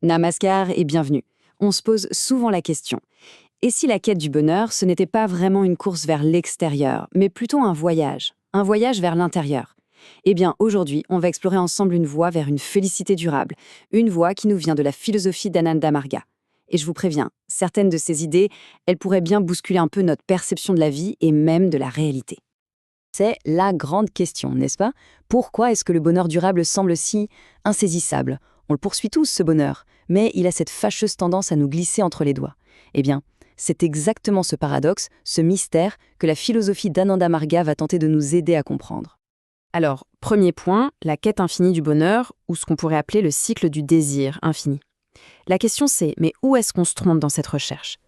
Namaskar et bienvenue. On se pose souvent la question. Et si la quête du bonheur, ce n'était pas vraiment une course vers l'extérieur, mais plutôt un voyage vers l'intérieur? Eh bien, aujourd'hui, on va explorer ensemble une voie vers une félicité durable, une voie qui nous vient de la philosophie d'Ananda Marga. Et je vous préviens, certaines de ces idées, elles pourraient bien bousculer un peu notre perception de la vie et même de la réalité. C'est la grande question, n'est-ce pas? Pourquoi est-ce que le bonheur durable semble si insaisissable? On le poursuit tous, ce bonheur, mais il a cette fâcheuse tendance à nous glisser entre les doigts. Eh bien, c'est exactement ce paradoxe, ce mystère, que la philosophie d'Ananda Marga va tenter de nous aider à comprendre. Alors, premier point, la quête infinie du bonheur, ou ce qu'on pourrait appeler le cycle du désir infini. La question c'est, mais où est-ce qu'on se trompe dans cette recherche?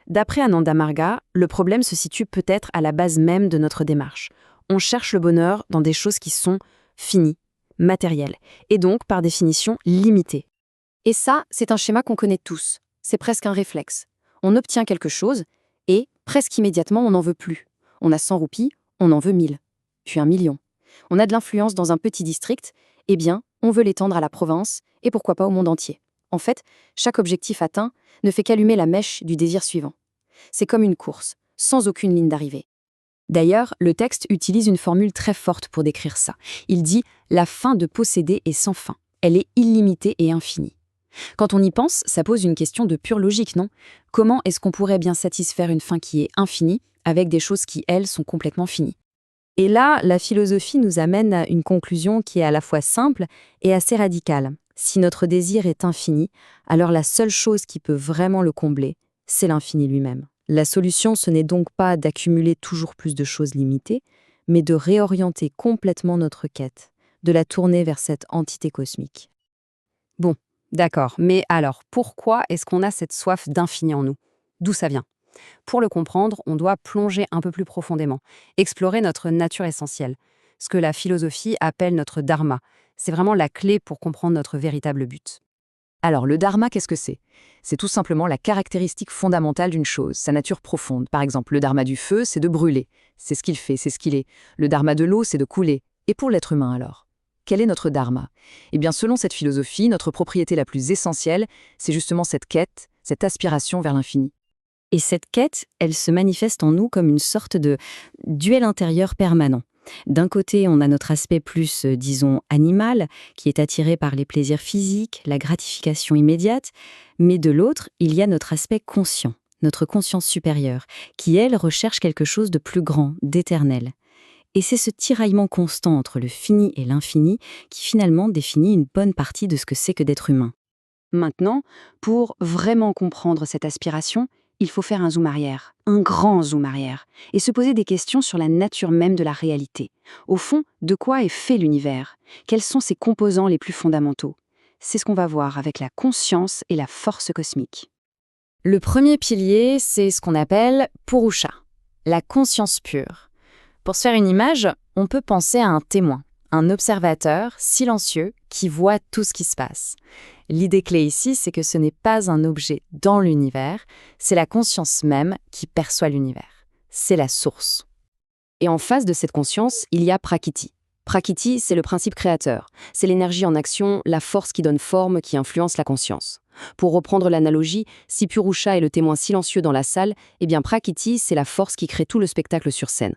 D'après Ananda Marga, le problème se situe peut-être à la base même de notre démarche. On cherche le bonheur dans des choses qui sont finies, matérielles, et donc, par définition, limitées. Et ça, c'est un schéma qu'on connaît tous. C'est presque un réflexe. On obtient quelque chose, et, presque immédiatement, on n'en veut plus. On a 100 roupies, on en veut 1000, puis 1 million. On a de l'influence dans un petit district, eh bien, on veut l'étendre à la province, et pourquoi pas au monde entier. En fait, chaque objectif atteint ne fait qu'allumer la mèche du désir suivant. C'est comme une course, sans aucune ligne d'arrivée. D'ailleurs, le texte utilise une formule très forte pour décrire ça. Il dit « la fin de posséder est sans fin. Elle est illimitée et infinie ». Quand on y pense, ça pose une question de pure logique, non? Comment est-ce qu'on pourrait bien satisfaire une fin qui est infinie avec des choses qui, elles, sont complètement finies? Et là, la philosophie nous amène à une conclusion qui est à la fois simple et assez radicale. Si notre désir est infini, alors la seule chose qui peut vraiment le combler, c'est l'infini lui-même. La solution, ce n'est donc pas d'accumuler toujours plus de choses limitées, mais de réorienter complètement notre quête, de la tourner vers cette entité cosmique. Bon, d'accord, mais alors, pourquoi est-ce qu'on a cette soif d'infini en nous? D'où ça vient? Pour le comprendre, on doit plonger un peu plus profondément, explorer notre nature essentielle, ce que la philosophie appelle notre dharma. C'est vraiment la clé pour comprendre notre véritable but. Alors, le dharma, qu'est-ce que c'est? C'est tout simplement la caractéristique fondamentale d'une chose, sa nature profonde. Par exemple, le dharma du feu, c'est de brûler. C'est ce qu'il fait, c'est ce qu'il est. Le dharma de l'eau, c'est de couler. Et pour l'être humain, alors? Quel est notre dharma? Eh bien, selon cette philosophie, notre propriété la plus essentielle, c'est justement cette quête, cette aspiration vers l'infini. Et cette quête, elle se manifeste en nous comme une sorte de duel intérieur permanent. D'un côté, on a notre aspect plus, disons, animal, qui est attiré par les plaisirs physiques, la gratification immédiate, mais de l'autre, il y a notre aspect conscient, notre conscience supérieure, qui, elle, recherche quelque chose de plus grand, d'éternel. Et c'est ce tiraillement constant entre le fini et l'infini qui finalement définit une bonne partie de ce que c'est que d'être humain. Maintenant, pour vraiment comprendre cette aspiration, il faut faire un zoom arrière, un grand zoom arrière, et se poser des questions sur la nature même de la réalité. Au fond, de quoi est fait l'univers? Quels sont ses composants les plus fondamentaux? C'est ce qu'on va voir avec la conscience et la force cosmique. Le premier pilier, c'est ce qu'on appelle Purusha, la conscience pure. Pour se faire une image, on peut penser à un témoin, un observateur silencieux qui voit tout ce qui se passe. L'idée clé ici, c'est que ce n'est pas un objet dans l'univers, c'est la conscience même qui perçoit l'univers. C'est la source. Et en face de cette conscience, il y a Prakriti. Prakriti, c'est le principe créateur. C'est l'énergie en action, la force qui donne forme, qui influence la conscience. Pour reprendre l'analogie, si Purusha est le témoin silencieux dans la salle, eh bien Prakriti, c'est la force qui crée tout le spectacle sur scène.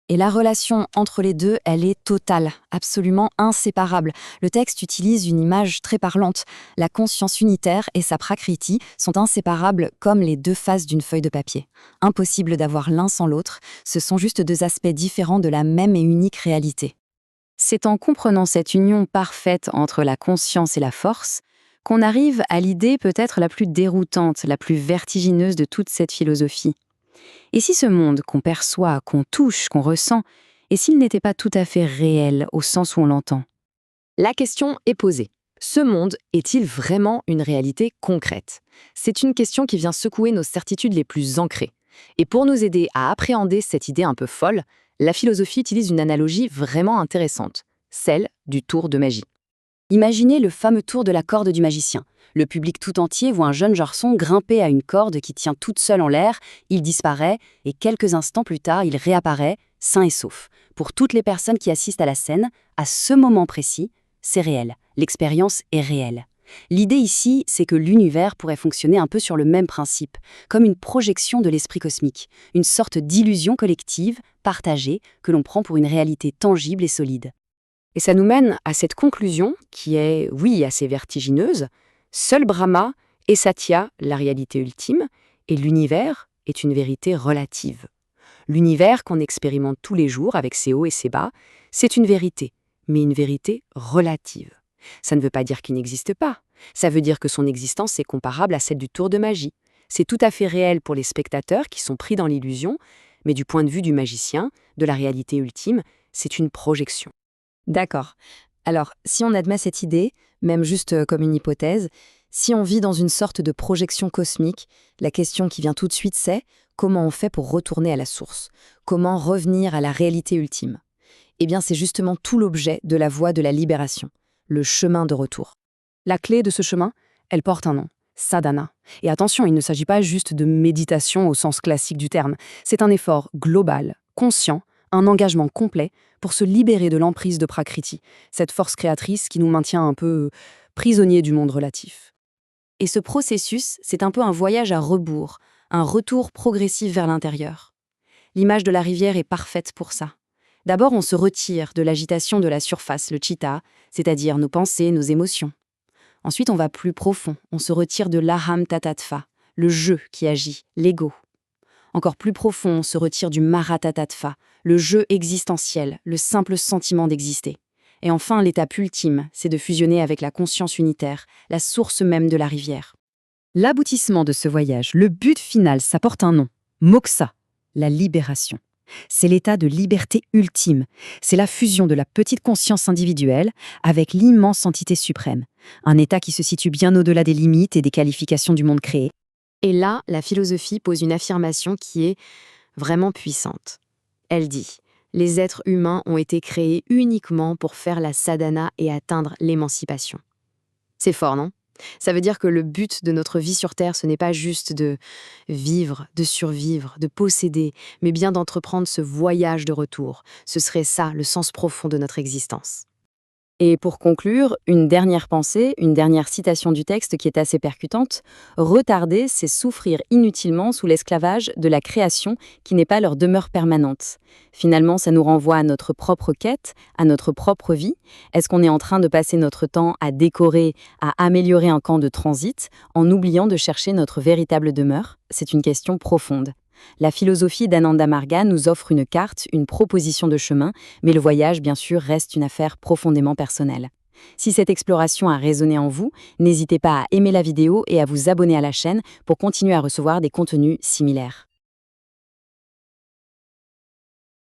Et la relation entre les deux, elle est totale, absolument inséparable. Le texte utilise une image très parlante. La conscience unitaire et sa prakriti sont inséparables comme les deux faces d'une feuille de papier. Impossible d'avoir l'un sans l'autre, ce sont juste deux aspects différents de la même et unique réalité. C'est en comprenant cette union parfaite entre la conscience et la force qu'on arrive à l'idée peut-être la plus déroutante, la plus vertigineuse de toute cette philosophie. Et si ce monde qu'on perçoit, qu'on touche, qu'on ressent, et s'il n'était pas tout à fait réel au sens où on l'entend? La question est posée. Ce monde est-il vraiment une réalité concrète? C'est une question qui vient secouer nos certitudes les plus ancrées. Et pour nous aider à appréhender cette idée un peu folle, la philosophie utilise une analogie vraiment intéressante, celle du tour de magie. Imaginez le fameux tour de la corde du magicien. Le public tout entier voit un jeune garçon grimper à une corde qui tient toute seule en l'air, il disparaît, et quelques instants plus tard, il réapparaît, sain et sauf. Pour toutes les personnes qui assistent à la scène, à ce moment précis, c'est réel, l'expérience est réelle. L'idée ici, c'est que l'univers pourrait fonctionner un peu sur le même principe, comme une projection de l'esprit cosmique, une sorte d'illusion collective, partagée, que l'on prend pour une réalité tangible et solide. Et ça nous mène à cette conclusion, qui est, oui, assez vertigineuse. Seul Brahma et Satya, la réalité ultime, et l'univers est une vérité relative. L'univers qu'on expérimente tous les jours avec ses hauts et ses bas, c'est une vérité, mais une vérité relative. Ça ne veut pas dire qu'il n'existe pas. Ça veut dire que son existence est comparable à celle du tour de magie. C'est tout à fait réel pour les spectateurs qui sont pris dans l'illusion, mais du point de vue du magicien, de la réalité ultime, c'est une projection. D'accord. Alors, si on admet cette idée, même juste comme une hypothèse, si on vit dans une sorte de projection cosmique, la question qui vient tout de suite c'est comment on fait pour retourner à la source? Comment revenir à la réalité ultime? Eh bien, c'est justement tout l'objet de la voie de la libération, le chemin de retour. La clé de ce chemin, elle porte un nom, sadhana. Et attention, il ne s'agit pas juste de méditation au sens classique du terme. C'est un effort global, conscient, un engagement complet pour se libérer de l'emprise de Prakriti, cette force créatrice qui nous maintient un peu prisonniers du monde relatif. Et ce processus, c'est un peu un voyage à rebours, un retour progressif vers l'intérieur. L'image de la rivière est parfaite pour ça. D'abord, on se retire de l'agitation de la surface, le chitta, c'est-à-dire nos pensées, nos émotions. Ensuite, on va plus profond, on se retire de l'aham tatatva, le jeu qui agit, l'ego. Encore plus profond, on se retire du maratatatva, le jeu existentiel, le simple sentiment d'exister. Et enfin, l'étape ultime, c'est de fusionner avec la conscience unitaire, la source même de la rivière. L'aboutissement de ce voyage, le but final, ça porte un nom, moksha, la libération. C'est l'état de liberté ultime, c'est la fusion de la petite conscience individuelle avec l'immense entité suprême, un état qui se situe bien au-delà des limites et des qualifications du monde créé. Et là, la philosophie pose une affirmation qui est vraiment puissante. Elle dit « Les êtres humains ont été créés uniquement pour faire la sadhana et atteindre l'émancipation ». C'est fort, non? Ça veut dire que le but de notre vie sur Terre, ce n'est pas juste de vivre, de survivre, de posséder, mais bien d'entreprendre ce voyage de retour. Ce serait ça, le sens profond de notre existence. Et pour conclure, une dernière pensée, une dernière citation du texte qui est assez percutante. Retarder, c'est souffrir inutilement sous l'esclavage de la création qui n'est pas leur demeure permanente. Finalement, ça nous renvoie à notre propre quête, à notre propre vie. Est-ce qu'on est en train de passer notre temps à décorer, à améliorer un camp de transit, en oubliant de chercher notre véritable demeure? C'est une question profonde. La philosophie d'Ananda Marga nous offre une carte, une proposition de chemin, mais le voyage, bien sûr, reste une affaire profondément personnelle. Si cette exploration a résonné en vous, n'hésitez pas à aimer la vidéo et à vous abonner à la chaîne pour continuer à recevoir des contenus similaires.